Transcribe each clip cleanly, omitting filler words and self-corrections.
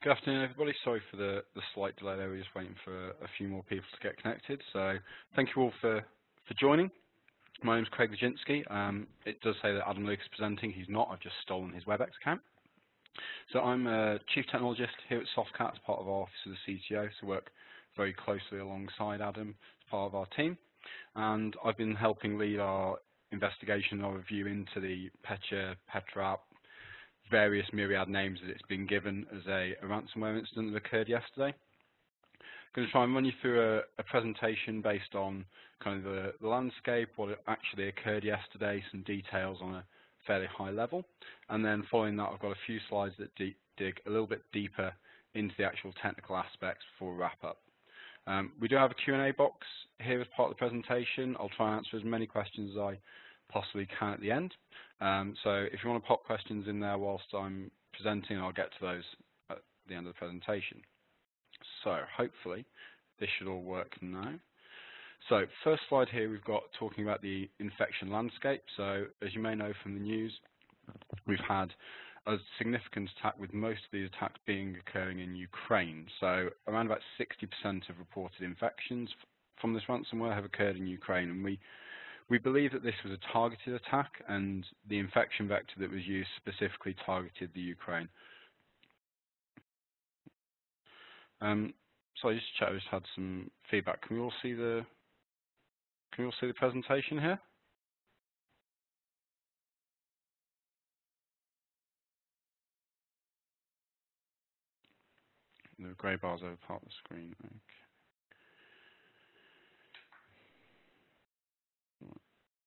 Good afternoon, everybody. Sorry for the slight delay there. We're just waiting for a few more people to get connected. So thank you all for joining. My name is Craig Lodzinski. It does say that Adam Luke is presenting. He's not. I've just stolen his WebEx account. So I'm a Chief Technologist here at Softcat as part of our Office of the CTO, so work very closely alongside Adam as part of our team. And I've been helping lead our investigation or review into the Petya app, various myriad names that it's been given as a ransomware incident that occurred yesterday. I'm going to try and run you through a presentation based on kind of the landscape, what actually occurred yesterday, some details on a fairly high level, and then following that I've got a few slides that dig a little bit deeper into the actual technical aspects before we wrap up. We do have a Q&A box here as part of the presentation. I'll try and answer as many questions as I possibly can at the end. So if you want to pop questions in there whilst I'm presenting, I'll get to those at the end of the presentation. So hopefully this should all work now. So first slide here, we've got talking about the infection landscape. So as you may know from the news, we've had a significant attack, with most of these attacks occurring in Ukraine. So around about 60% of reported infections from this ransomware have occurred in Ukraine, and we believe that this was a targeted attack, and the infection vector that was used specifically targeted the Ukraine. So I just had some feedback. Can we all see the presentation here? The grey bars over part of the screen.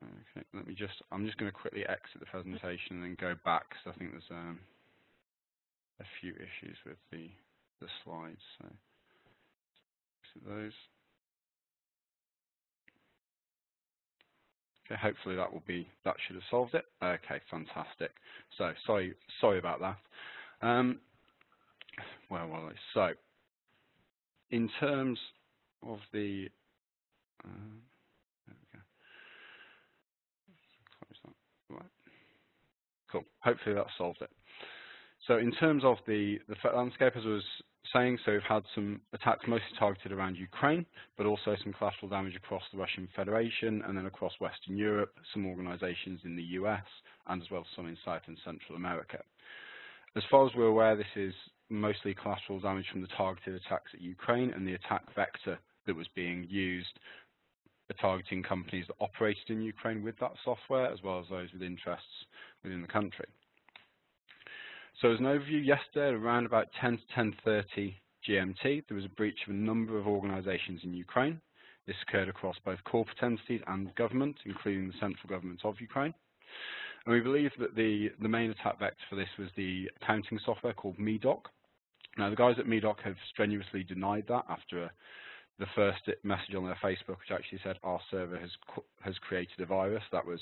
Okay, I'm just going to quickly exit the presentation and then go back, because I think there's a few issues with the slides. So exit those. Okay, hopefully that should have solved it. Okay, fantastic. So sorry about that. Where was I? So in terms of the there we go. Close that. Right. Cool. Hopefully that solved it. So in terms of the threat landscape, as I was saying, so we've had some attacks mostly targeted around Ukraine, but also some collateral damage across the Russian Federation and then across Western Europe, some organizations in the US, and as well as some in South and Central America. As far as we're aware, this is mostly collateral damage from the targeted attacks at Ukraine, and the attack vector that was being used targeting companies that operated in Ukraine with that software, as well as those with interests within the country. So as an overview, yesterday around about 10 to 10:30 GMT, there was a breach of a number of organizations in Ukraine. This occurred across both corporate entities and government, including the central government of Ukraine. And we believe that the main attack vector for this was the accounting software called MeDoc. Now, the guys at MeDoc have strenuously denied that after the first message on their Facebook, which actually said our server has created a virus. That was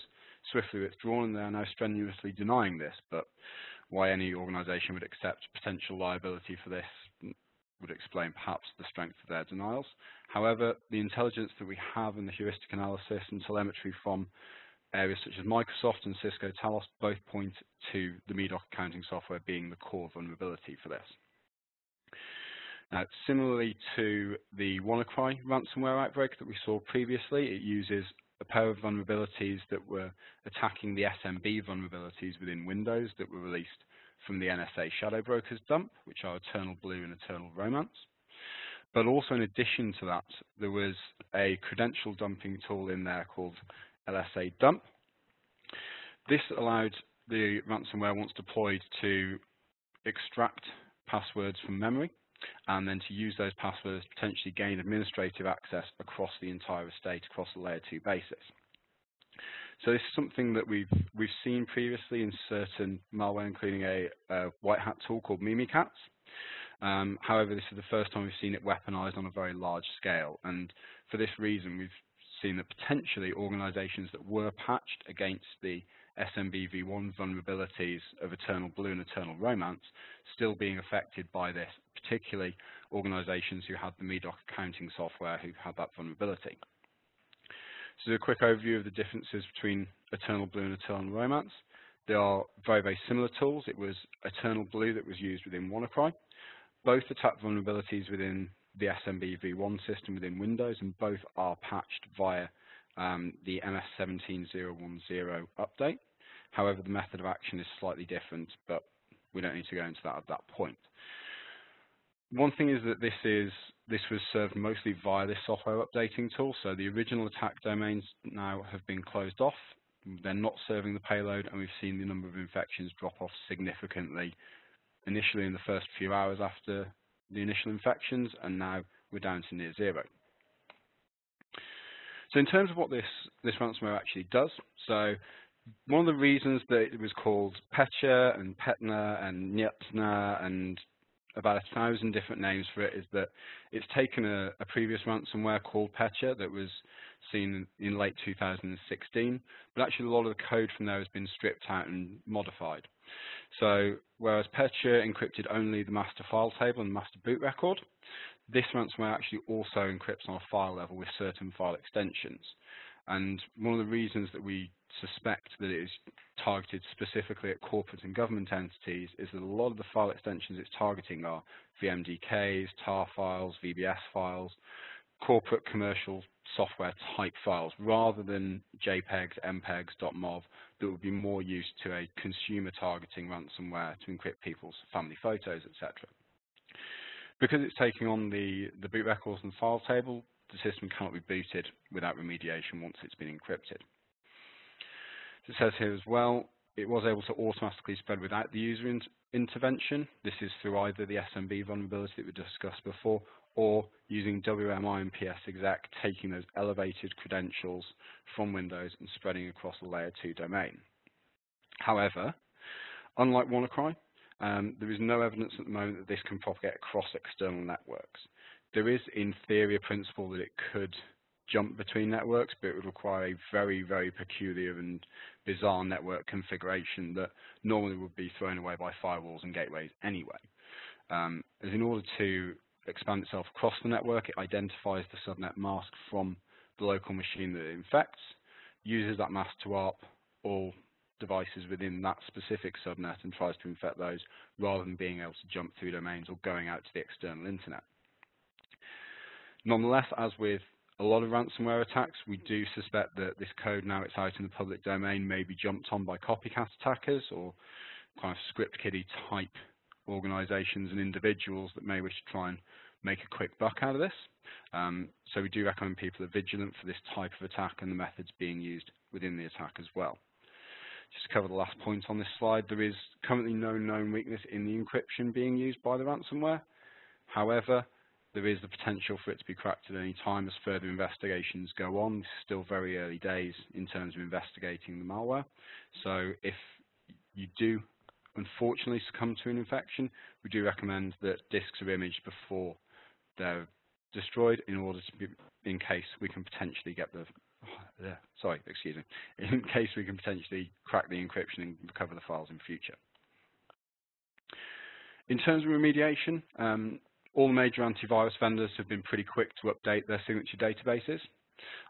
swiftly withdrawn, and they are now strenuously denying this. But why any organization would accept potential liability for this would explain perhaps the strength of their denials. However, the intelligence that we have in the heuristic analysis and telemetry from areas such as Microsoft and Cisco Talos both point to the MeDoc accounting software being the core vulnerability for this. Now, similarly to the WannaCry ransomware outbreak that we saw previously, it uses a pair of vulnerabilities that were attacking the SMB vulnerabilities within Windows that were released from the NSA Shadow Brokers dump, which are Eternal Blue and Eternal Romance. But also, in addition to that, there was a credential dumping tool in there called LSA Dump. This allowed the ransomware, once deployed, to extract passwords from memory and then to use those passwords to potentially gain administrative access across the entire estate, across a layer 2 basis. So this is something that we've seen previously in certain malware, including a white hat tool called Mimikatz. However, this is the first time we've seen it weaponized on a very large scale, and for this reason, we've seen that potentially organizations that were patched against the SMB v1 vulnerabilities of Eternal Blue and Eternal Romance still being affected by this, particularly organizations who had the MeDoc accounting software who had that vulnerability. So a quick overview of the differences between Eternal Blue and Eternal Romance. They are very, very similar tools. It was Eternal Blue that was used within WannaCry, both attack vulnerabilities within the SMB v1 system within Windows, and both are patched via the MS17010 update. However, the method of action is slightly different, but we don't need to go into that at that point. One thing is that this was served mostly via this software updating tool, so the original attack domains now have been closed off. They're not serving the payload, and we've seen the number of infections drop off significantly, initially in the first few hours after the initial infections, and now we're down to near zero. So in terms of what this ransomware actually does, so one of the reasons that it was called Petya and Petna and Nyetna and about 1,000 different names for it is that it's taken a previous ransomware called Petya that was seen in late 2016, but actually a lot of the code from there has been stripped out and modified. So whereas Petya encrypted only the master file table and master boot record, this ransomware actually also encrypts on a file level with certain file extensions. And one of the reasons that we suspect that it is targeted specifically at corporate and government entities is that a lot of the file extensions it's targeting are VMDKs, tar files, VBS files, corporate commercial software type files, rather than JPEGs, MPEGs, .mov that would be more used to a consumer targeting ransomware to encrypt people's family photos, etc. Because it's taking on the boot records and file table, the system cannot be booted without remediation once it's been encrypted. It says here as well, it was able to automatically spread without the user intervention. This is through either the SMB vulnerability that we discussed before, or using WMI and PSExec, taking those elevated credentials from Windows and spreading across the layer 2 domain. However, unlike WannaCry, there is no evidence at the moment that this can propagate across external networks. There is, in theory, a principle that it could jump between networks, but it would require a very, very peculiar and bizarre network configuration that normally would be thrown away by firewalls and gateways anyway. As in order to expand itself across the network, it identifies the subnet mask from the local machine that it infects, uses that mask to ARP all devices within that specific subnet and tries to infect those, rather than being able to jump through domains or going out to the external internet. Nonetheless, as with a lot of ransomware attacks, we do suspect that this code, now it's out in the public domain, may be jumped on by copycat attackers or kind of script kiddie type organizations and individuals that may wish to try and make a quick buck out of this. So we do recommend people are vigilant for this type of attack and the methods being used within the attack as well. Just to cover the last point on this slide, there is currently no known weakness in the encryption being used by the ransomware. However, there is the potential for it to be cracked at any time as further investigations go on. It's still very early days in terms of investigating the malware. So if you do unfortunately succumb to an infection, we do recommend that disks are imaged before they're destroyed in order to be, in case we can potentially get the, in case we can potentially crack the encryption and recover the files in future. In terms of remediation, all the major antivirus vendors have been pretty quick to update their signature databases,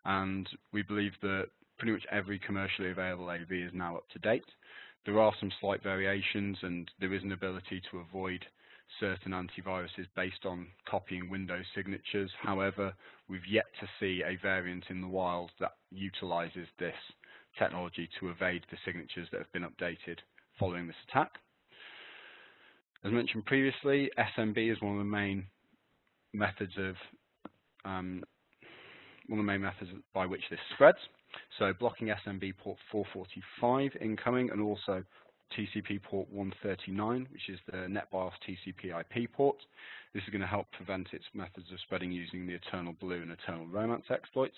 and we believe that pretty much every commercially available AV is now up to date. There are some slight variations, and there is an ability to avoid certain antiviruses based on copying Windows signatures. However, we've yet to see a variant in the wild that utilizes this technology to evade the signatures that have been updated following this attack. As mentioned previously, SMB is one of the main methods by which this spreads. So blocking SMB port 445 incoming, and also TCP port 139, which is the NetBIOS TCP IP port. This is going to help prevent its methods of spreading using the Eternal Blue and Eternal Romance exploits.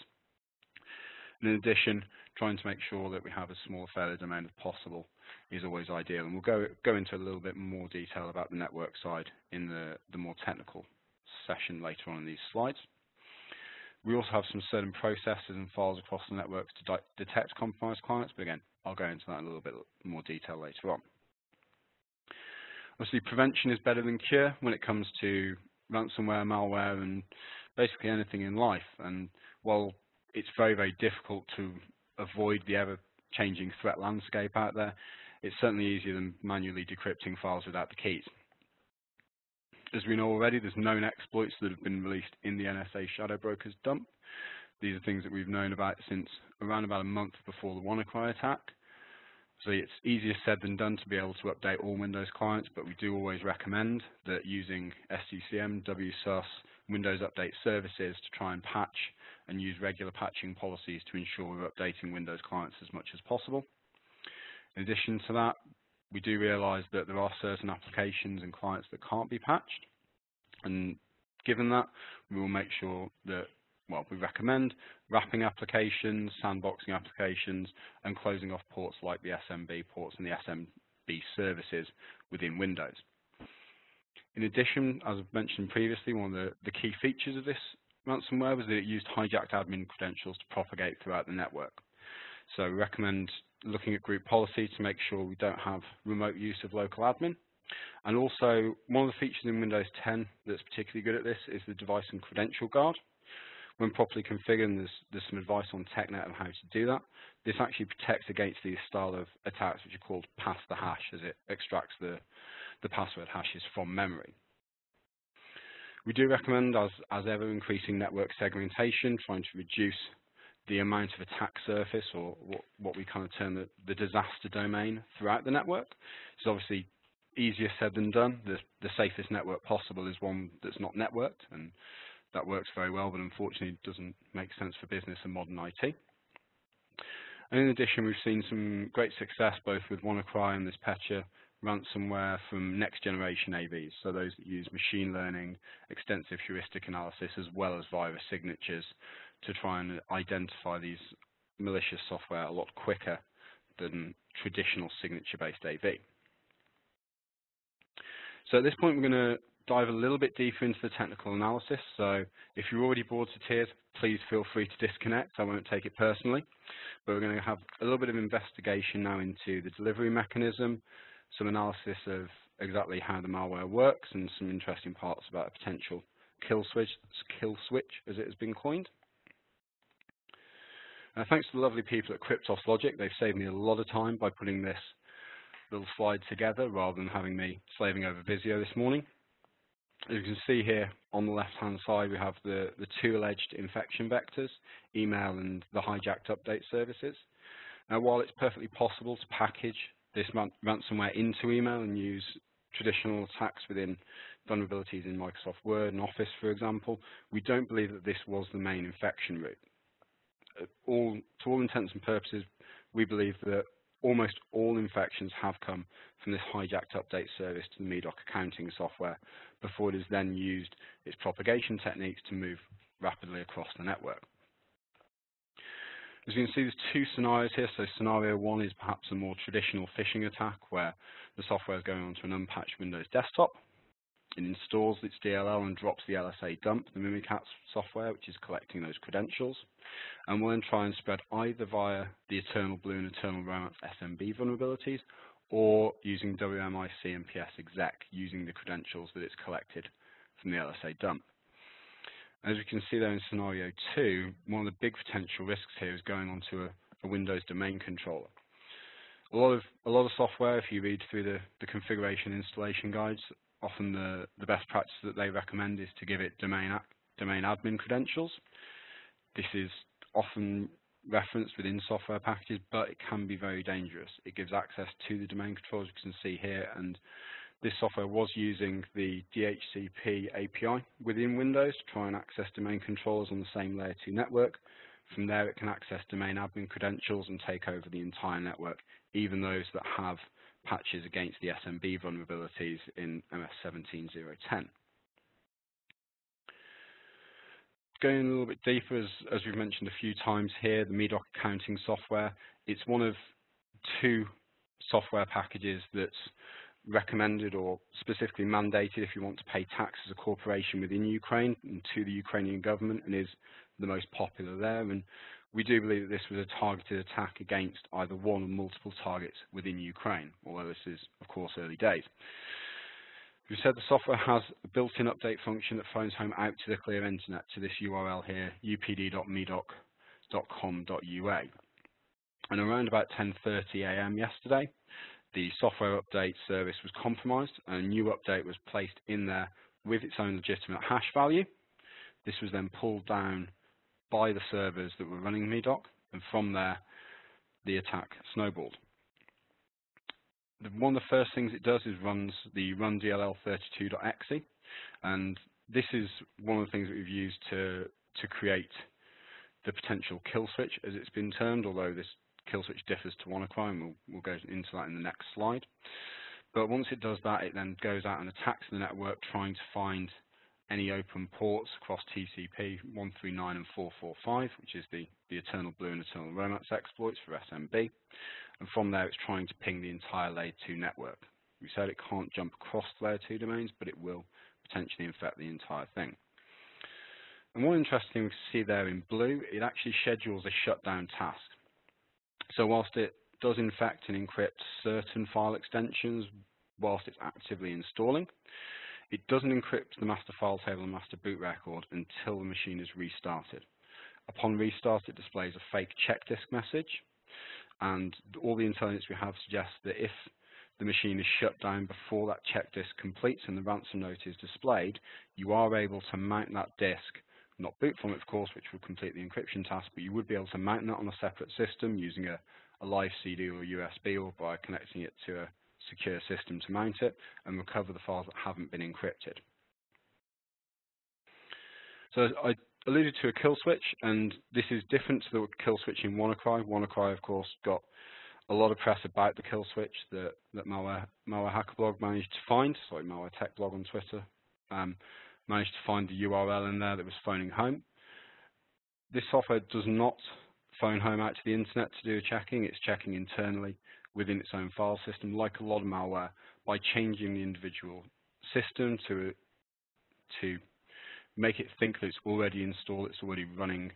And in addition, trying to make sure that we have as small a failure domain as possible is always ideal. And we'll go into a little bit more detail about the network side in the more technical session later on in these slides. We also have some certain processes and files across the networks to detect compromised clients, but again, I'll go into that in a little bit more detail later on. Obviously, prevention is better than cure when it comes to ransomware, malware, and basically anything in life. And while it's very, very difficult to avoid the ever-changing threat landscape out there, it's certainly easier than manually decrypting files without the keys. As we know already, there's known exploits that have been released in the NSA Shadow Brokers dump. These are things that we've known about since around about a month before the WannaCry attack. So it's easier said than done to be able to update all Windows clients, but we do always recommend that using SCCM, WSUS, Windows Update Services to try and patch and use regular patching policies to ensure we're updating Windows clients as much as possible. In addition to that, we do realize that there are certain applications and clients that can't be patched, and given that, we will make sure that, well, we recommend wrapping applications, sandboxing applications, and closing off ports like the SMB ports and the SMB services within Windows. In addition, as I've mentioned previously, one of the key features of this ransomware was that it used hijacked admin credentials to propagate throughout the network. So we recommend looking at group policy to make sure we don't have remote use of local admin. And also, one of the features in Windows 10 that's particularly good at this is the device and credential guard. When properly configured, and there's some advice on TechNet on how to do that. This actually protects against these style of attacks, which are called pass the hash, as it extracts the password hashes from memory. We do recommend, as ever, increasing network segmentation, trying to reduce the amount of attack surface, or what we kind of term the disaster domain throughout the network. It's obviously easier said than done. The safest network possible is one that's not networked, and that works very well, but unfortunately it doesn't make sense for business and modern IT. And in addition, we've seen some great success both with WannaCry and this Petya ransomware from next generation AVs, so those that use machine learning, extensive heuristic analysis, as well as virus signatures to try and identify these malicious software a lot quicker than traditional signature-based AV. So at this point, we're going to dive a little bit deeper into the technical analysis. So if you're already bored to tears, please feel free to disconnect. I won't take it personally. But we're going to have a little bit of investigation now into the delivery mechanism, some analysis of exactly how the malware works, and some interesting parts about a potential kill switch, as it has been coined. Thanks to the lovely people at Cryptos Logic. They've saved me a lot of time by putting this little slide together rather than having me slaving over Visio this morning. As you can see here on the left-hand side, we have the two alleged infection vectors, email and the hijacked update services. Now, while it's perfectly possible to package this ransomware into email and use traditional attacks within vulnerabilities in Microsoft Word and Office, for example, we don't believe that this was the main infection route. To all intents and purposes, we believe that almost all infections have come from this hijacked update service to the MeDoc accounting software before it has then used its propagation techniques to move rapidly across the network. As you can see, there's two scenarios here. So scenario one is perhaps a more traditional phishing attack where the software is going onto an unpatched Windows desktop. It installs its DLL and drops the LSA Dump, the Mimikatz software, which is collecting those credentials, and will then try and spread either via the Eternal Blue and Eternal Romance SMB vulnerabilities, or using WMIC and PS exec, using the credentials that it's collected from the LSA Dump. As you can see there in scenario 2, one of the big potential risks here is going onto a Windows domain controller. A lot of software, if you read through the configuration installation guides, often the best practice that they recommend is to give it domain admin credentials. This is often referenced within software packages, but it can be very dangerous. It gives access to the domain controllers, you can see here, and this software was using the DHCP API within Windows to try and access domain controllers on the same layer 2 network. From there, it can access domain admin credentials and take over the entire network, even those that have patches against the SMB vulnerabilities in MS17010. Going a little bit deeper, as we've mentioned a few times here, the MeDoc accounting software, it's one of two software packages that's recommended or specifically mandated if you want to pay tax as a corporation within Ukraine and to the Ukrainian government, and is the most popular there. And we do believe that this was a targeted attack against either one or multiple targets within Ukraine, although this is, of course, early days. We said the software has a built-in update function that phones home out to the clear internet to this URL here, upd.medoc.com.ua. And around about 10:30 a.m. yesterday, the software update service was compromised and a new update was placed in there with its own legitimate hash value. This was then pulled down by the servers that were running MeDoc, and from there, the attack snowballed. One of the first things it does is runs the run-dll32.exe, and this is one of the things that we've used to create the potential kill switch, as it's been termed, although this kill switch differs to WannaCry, and we'll go into that in the next slide. But once it does that, it then goes out and attacks the network, trying to find any open ports across TCP 139 and 445, which is the Eternal Blue and Eternal Romance exploits for SMB. And from there, it's trying to ping the entire layer 2 network. We said it can't jump across layer 2 domains, but it will potentially infect the entire thing. And one interesting thing we see there in blue, it actually schedules a shutdown task. So whilst it does infect and encrypt certain file extensions whilst it's actively installing, it doesn't encrypt the master file table and master boot record until the machine is restarted. Upon restart, it displays a fake check disk message, and all the intelligence we have suggests that if the machine is shut down before that check disk completes and the ransom note is displayed, you are able to mount that disk, not boot from it, of course, which will complete the encryption task, but you would be able to mount that on a separate system using a live CD or USB, or by connecting it to a secure system to mount it, and recover the files that haven't been encrypted. So I alluded to a kill switch, and this is different to the kill switch in WannaCry. WannaCry, of course, got a lot of press about the kill switch that Malware Hacker Blog managed to find, sorry, Malware Tech Blog on Twitter, managed to find the URL in there that was phoning home. This software does not phone home out to the internet to do checking. It's checking internally within its own file system, like a lot of malware, by changing the individual system to make it think that it's already installed, it's already running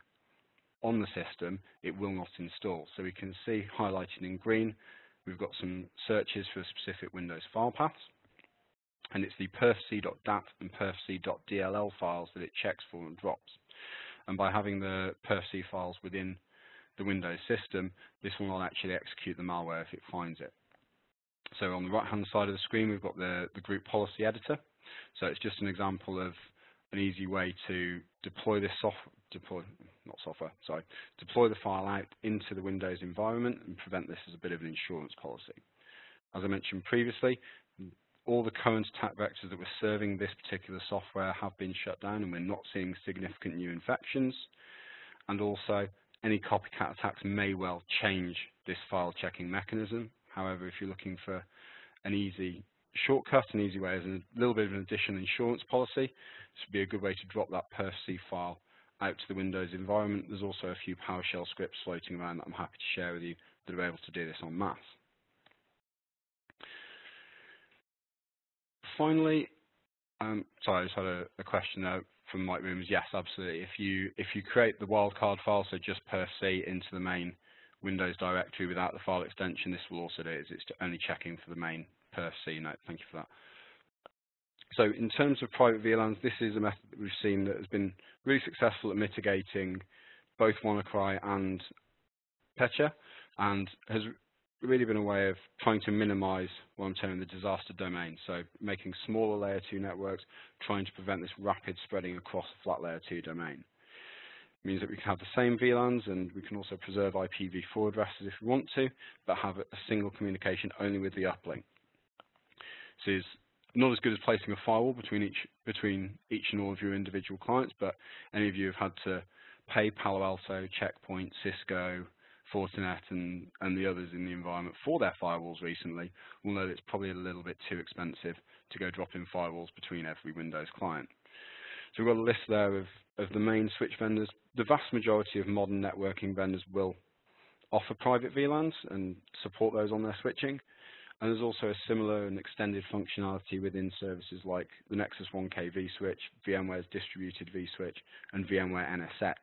on the system. It will not install. So we can see highlighted in green, we've got some searches for specific Windows file paths, and it's the perfc.dat and perfc.dll files that it checks for and drops. And by having the perfc files within the Windows system, this will not actually execute the malware if it finds it. So on the right-hand side of the screen, we've got the group policy editor. So it's just an example of an easy way to deploy this deploy the file out into the Windows environment and prevent this as a bit of an insurance policy. As I mentioned previously, all the current attack vectors that were serving this particular software have been shut down, and we're not seeing significant new infections. And also, any copycat attacks may well change this file checking mechanism. However, if you're looking for an easy shortcut, an easy way as a little bit of an additional insurance policy, this would be a good way to drop that perfc file out to the Windows environment. There's also a few PowerShell scripts floating around that I'm happy to share with you that are able to do this en masse. Finally, sorry, I just had a question there from Mike Rooms. Yes, absolutely. If you create the wildcard file, so just perfc into the main Windows directory without the file extension, this will also do it. It's only checking for the main perfc note. Thank you for that. So in terms of private VLANs, this is a method that we've seen that has been really successful at mitigating both WannaCry and Petya, and has really been a way of trying to minimize what I'm terming the disaster domain. So making smaller layer 2 networks, trying to prevent this rapid spreading across a flat layer 2 domain. It means that we can have the same VLANs, and we can also preserve IPv4 addresses if we want to, but have a single communication only with the uplink. This is not as good as placing a firewall between each and all of your individual clients, but any of you have had to pay Palo Alto, Checkpoint, Cisco, Fortinet, and the others in the environment for their firewalls recently will know that it's probably a little bit too expensive to go dropping firewalls between every Windows client. So we've got a list there of the main switch vendors. The vast majority of modern networking vendors will offer private VLANs and support those on their switching. And there's also a similar and extended functionality within services like the Nexus 1K vSwitch, VMware's distributed vSwitch, and VMware NSX.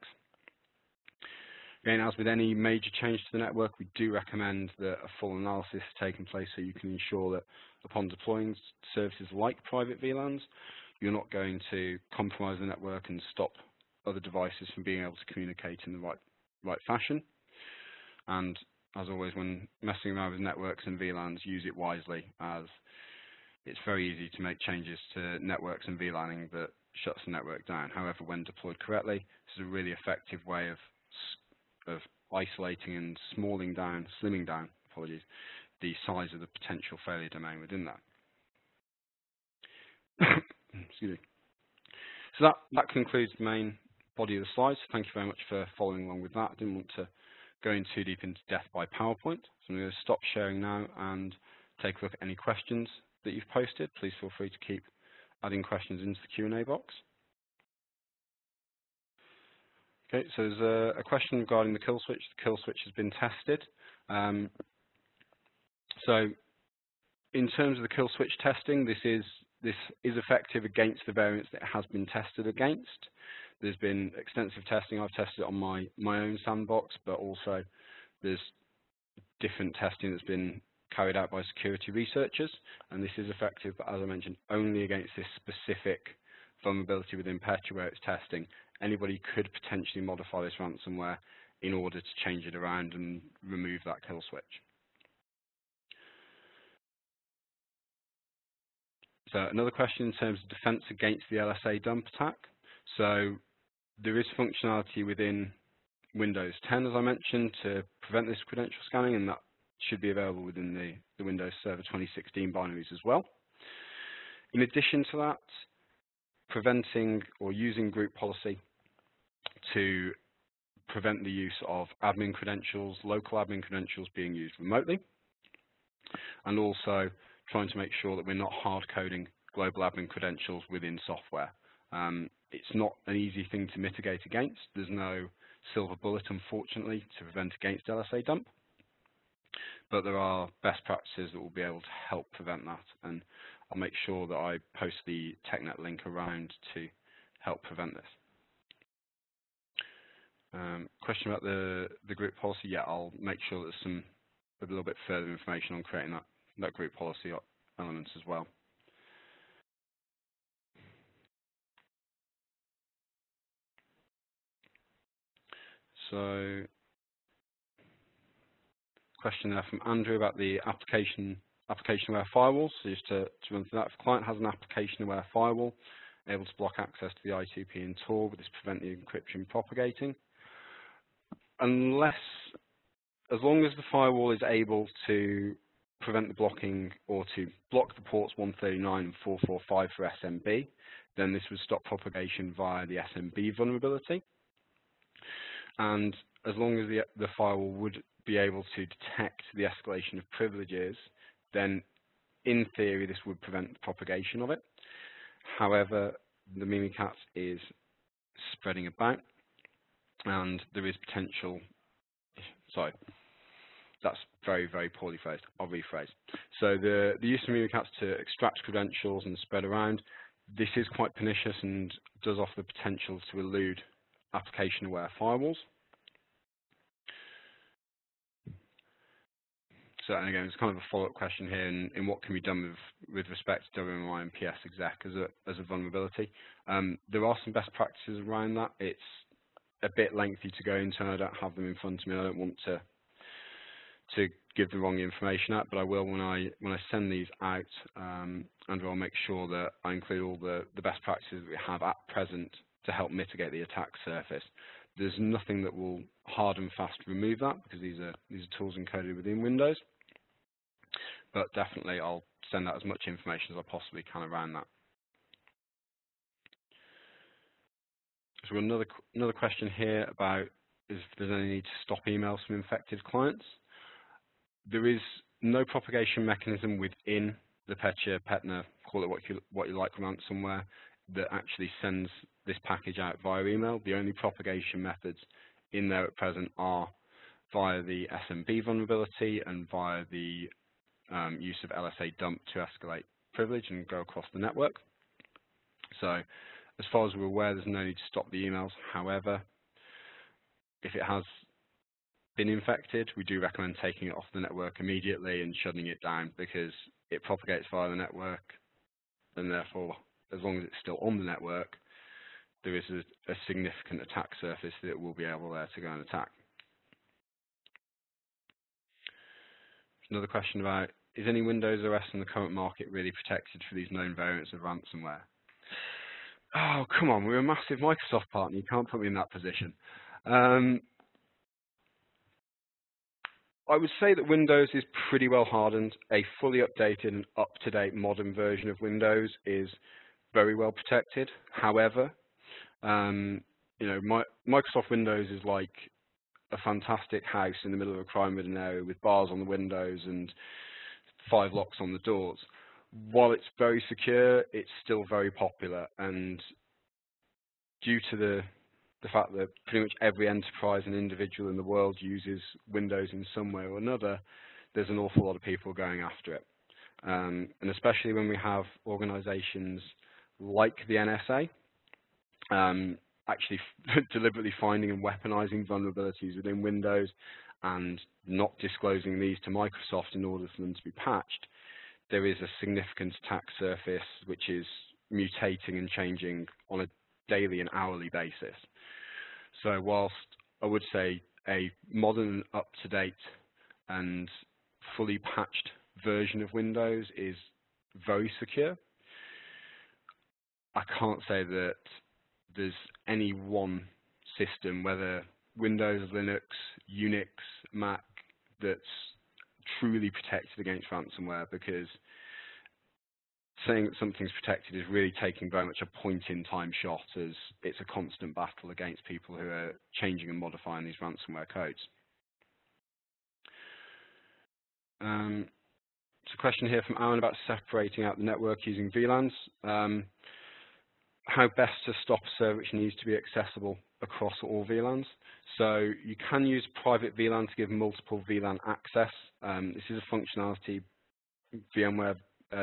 Again, as with any major change to the network, we do recommend that a full analysis is taken place so you can ensure that upon deploying services like private VLANs, you're not going to compromise the network and stop other devices from being able to communicate in the right fashion. And as always, when messing around with networks and VLANs, use it wisely, as it's very easy to make changes to networks and VLANing that shuts the network down. However, when deployed correctly, this is a really effective way of isolating and slimming down, the size of the potential failure domain within that. Excuse me. So that concludes the main body of the slides. Thank you very much for following along with that. I didn't want to go in too deep into death by PowerPoint, so I'm going to stop sharing now and take a look at any questions that you've posted. Please feel free to keep adding questions into the Q&A box. Okay, so there's a question regarding the kill switch. The kill switch has been tested. So in terms of the kill switch testing, this is effective against the variants that it has been tested against. There's been extensive testing. I've tested it on my own sandbox, but also there's different testing that's been carried out by security researchers, and this is effective, but as I mentioned, only against this specific vulnerability within Petya where it's testing. Anybody could potentially modify this ransomware in order to change it around and remove that kill switch. So another question in terms of defense against the LSA dump attack. So there is functionality within Windows 10, as I mentioned, to prevent this credential scanning, and that should be available within the Windows Server 2016 binaries as well. In addition to that, preventing or using group policy to prevent the use of admin credentials, local admin credentials being used remotely, and also trying to make sure that we're not hard coding global admin credentials within software. It's not an easy thing to mitigate against. There's no silver bullet, unfortunately, to prevent against LSA dump, but there are best practices that will be able to help prevent that, and I'll make sure that I post the TechNet link around to help prevent this. Question about the group policy. Yeah, I'll make sure there's a little bit further information on creating that group policy elements as well. So, question there from Andrew about the application-aware firewalls. So just to run through that, if a client has an application-aware firewall, able to block access to the I2P and Tor, would this prevent the encryption propagating? As long as the firewall is able to prevent the blocking or to block the ports 139 and 445 for SMB, then this would stop propagation via the SMB vulnerability. And as long as the firewall would be able to detect the escalation of privileges, then in theory this would prevent the propagation of it. However, the Mimikatz is spreading about, and there is potential. Sorry, that's very, very poorly phrased. I'll rephrase. So the use of Mimikatz to extract credentials and spread around, this is quite pernicious and does offer the potential to elude application-aware firewalls. So, and again, it's kind of a follow-up question here in what can be done with respect to WMI and PS exec as a vulnerability. There are some best practices around that. It's a bit lengthy to go into, and I don't have them in front of me. I don't want to give the wrong information out, but I will when I send these out, and I'll make sure that I include all the best practices we have at present to help mitigate the attack surface. There's nothing that will hard and fast remove that, because these are tools encoded within Windows. But definitely, I'll send out as much information as I possibly can around that. So another question here about if there's any need to stop emails from infected clients. There is no propagation mechanism within the Petya, call it what you like, ransomware, that actually sends this package out via email. The only propagation methods in there at present are via the SMB vulnerability and via the use of LSA dump to escalate privilege and go across the network. So as far as we're aware, there's no need to stop the emails. However, if it has been infected, we do recommend taking it off the network immediately and shutting it down, because it propagates via the network, and therefore, as long as it's still on the network, there is a significant attack surface that will be able there to go and attack. Another question about is any Windows OS in the current market really protected for these known variants of ransomware? Oh, come on, we're a massive Microsoft partner. You can't put me in that position. I would say that Windows is pretty well hardened. A fully updated and up-to-date modern version of Windows is very well protected. However, Microsoft Windows is like a fantastic house in the middle of a crime-ridden area with bars on the windows and 5 locks on the doors. While it's very secure, it's still very popular, and due to the fact that pretty much every enterprise and individual in the world uses Windows in some way or another, there's an awful lot of people going after it. And especially when we have organizations like the NSA actually deliberately finding and weaponizing vulnerabilities within Windows and not disclosing these to Microsoft in order for them to be patched, there is a significant attack surface which is mutating and changing on a daily and hourly basis. So whilst I would say a modern, up-to-date and fully patched version of Windows is very secure, I can't say that there's any one system, whether Windows, Linux, Unix, Mac, that's truly protected against ransomware, because saying that something's protected is really taking very much a point-in-time shot, as it's a constant battle against people who are changing and modifying these ransomware codes. There's a question here from Aaron about separating out the network using VLANs. How best to stop a server which needs to be accessible across all VLANs. So you can use private VLAN to give multiple VLAN access. This is a functionality VMware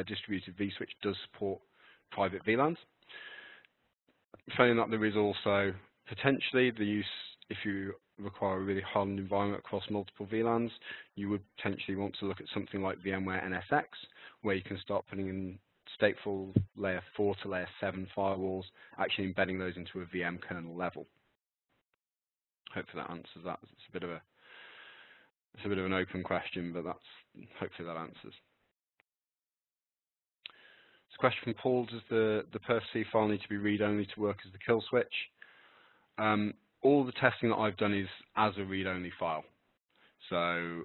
distributed vSwitch does support private VLANs. Failing that, there is also potentially the use, if you require a really hardened environment across multiple VLANs, you would potentially want to look at something like VMware NSX, where you can start putting in stateful layer 4 to layer 7 firewalls, actually embedding those into a VM kernel level. Hopefully that answers that. It's a bit of an open question, but hopefully that answers. It's a question from Paul: does the perf file need to be read-only to work as the kill switch? All the testing that I've done is as a read-only file. So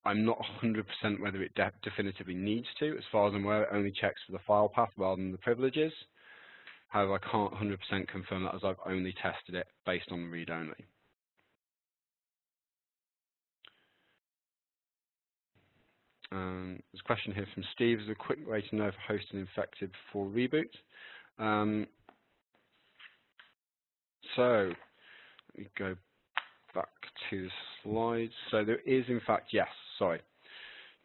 I'm not 100% whether it definitively needs to. As far as I'm aware, it only checks for the file path rather than the privileges. However, I can't 100% confirm that, as I've only tested it based on read-only. There's a question here from Steve: is there a quick way to know if a host is infected before reboot? So let me go back to the slides. So there is, in fact, yes, sorry,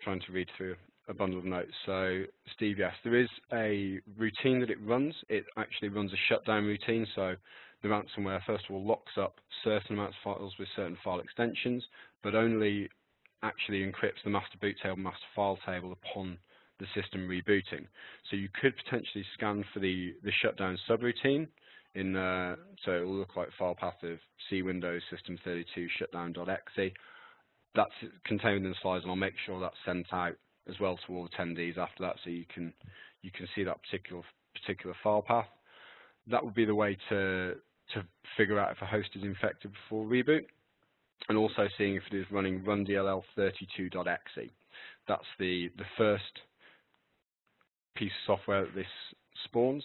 trying to read through a bundle of notes. So Steve, yes, there is a routine that it runs. It actually runs a shutdown routine. So the ransomware, first of all, locks up certain amounts of files with certain file extensions, but only actually encrypts the master boot table, master file table upon the system rebooting. So you could potentially scan for the shutdown subroutine in so it will look like file path of C Windows system32 shutdown.exe. That's contained in the slides, and I'll make sure that's sent out as well to all attendees after that, so you can see that particular file path. That would be the way to figure out if a host is infected before reboot, and also seeing if it is running rundll32.exe. That's the first piece of software that this spawns,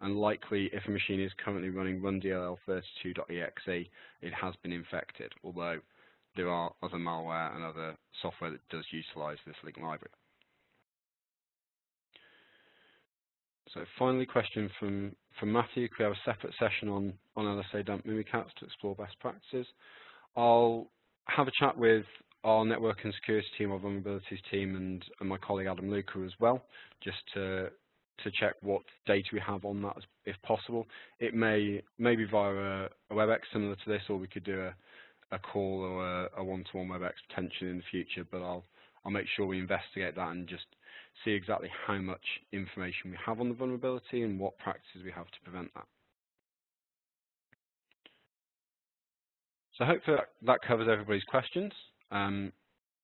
and likely if a machine is currently running rundll32.exe, it has been infected, although there are other malware and other software that does utilize this link library. So finally, question from Matthew: could we have a separate session on LSA Dump Mimikatz to explore best practices? I'll have a chat with our network and security team, our vulnerabilities team, and my colleague Adam Luca as well, just to check what data we have on that, if possible. It may be via a WebEx similar to this, or we could do a call or a one-to-one WebEx potentially in the future, but I'll make sure we investigate that and just see exactly how much information we have on the vulnerability and what practices we have to prevent that. So hopefully that covers everybody's questions.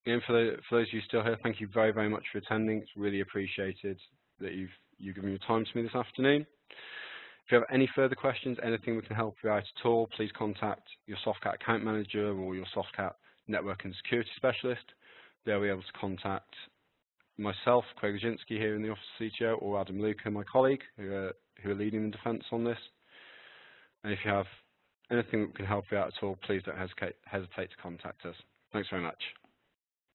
again, for those of you still here, thank you very, very much for attending. It's really appreciated that you've given your time to me this afternoon. If you have any further questions, anything we can help you out at all, please contact your Softcat account manager or your Softcat network and security specialist. They'll be able to contact myself, Craig Lodzinski, here in the Office of CTO, or Adam Luca, my colleague, who are leading the defence on this. And if you have anything that can help you out at all, please don't hesitate to contact us. Thanks very much.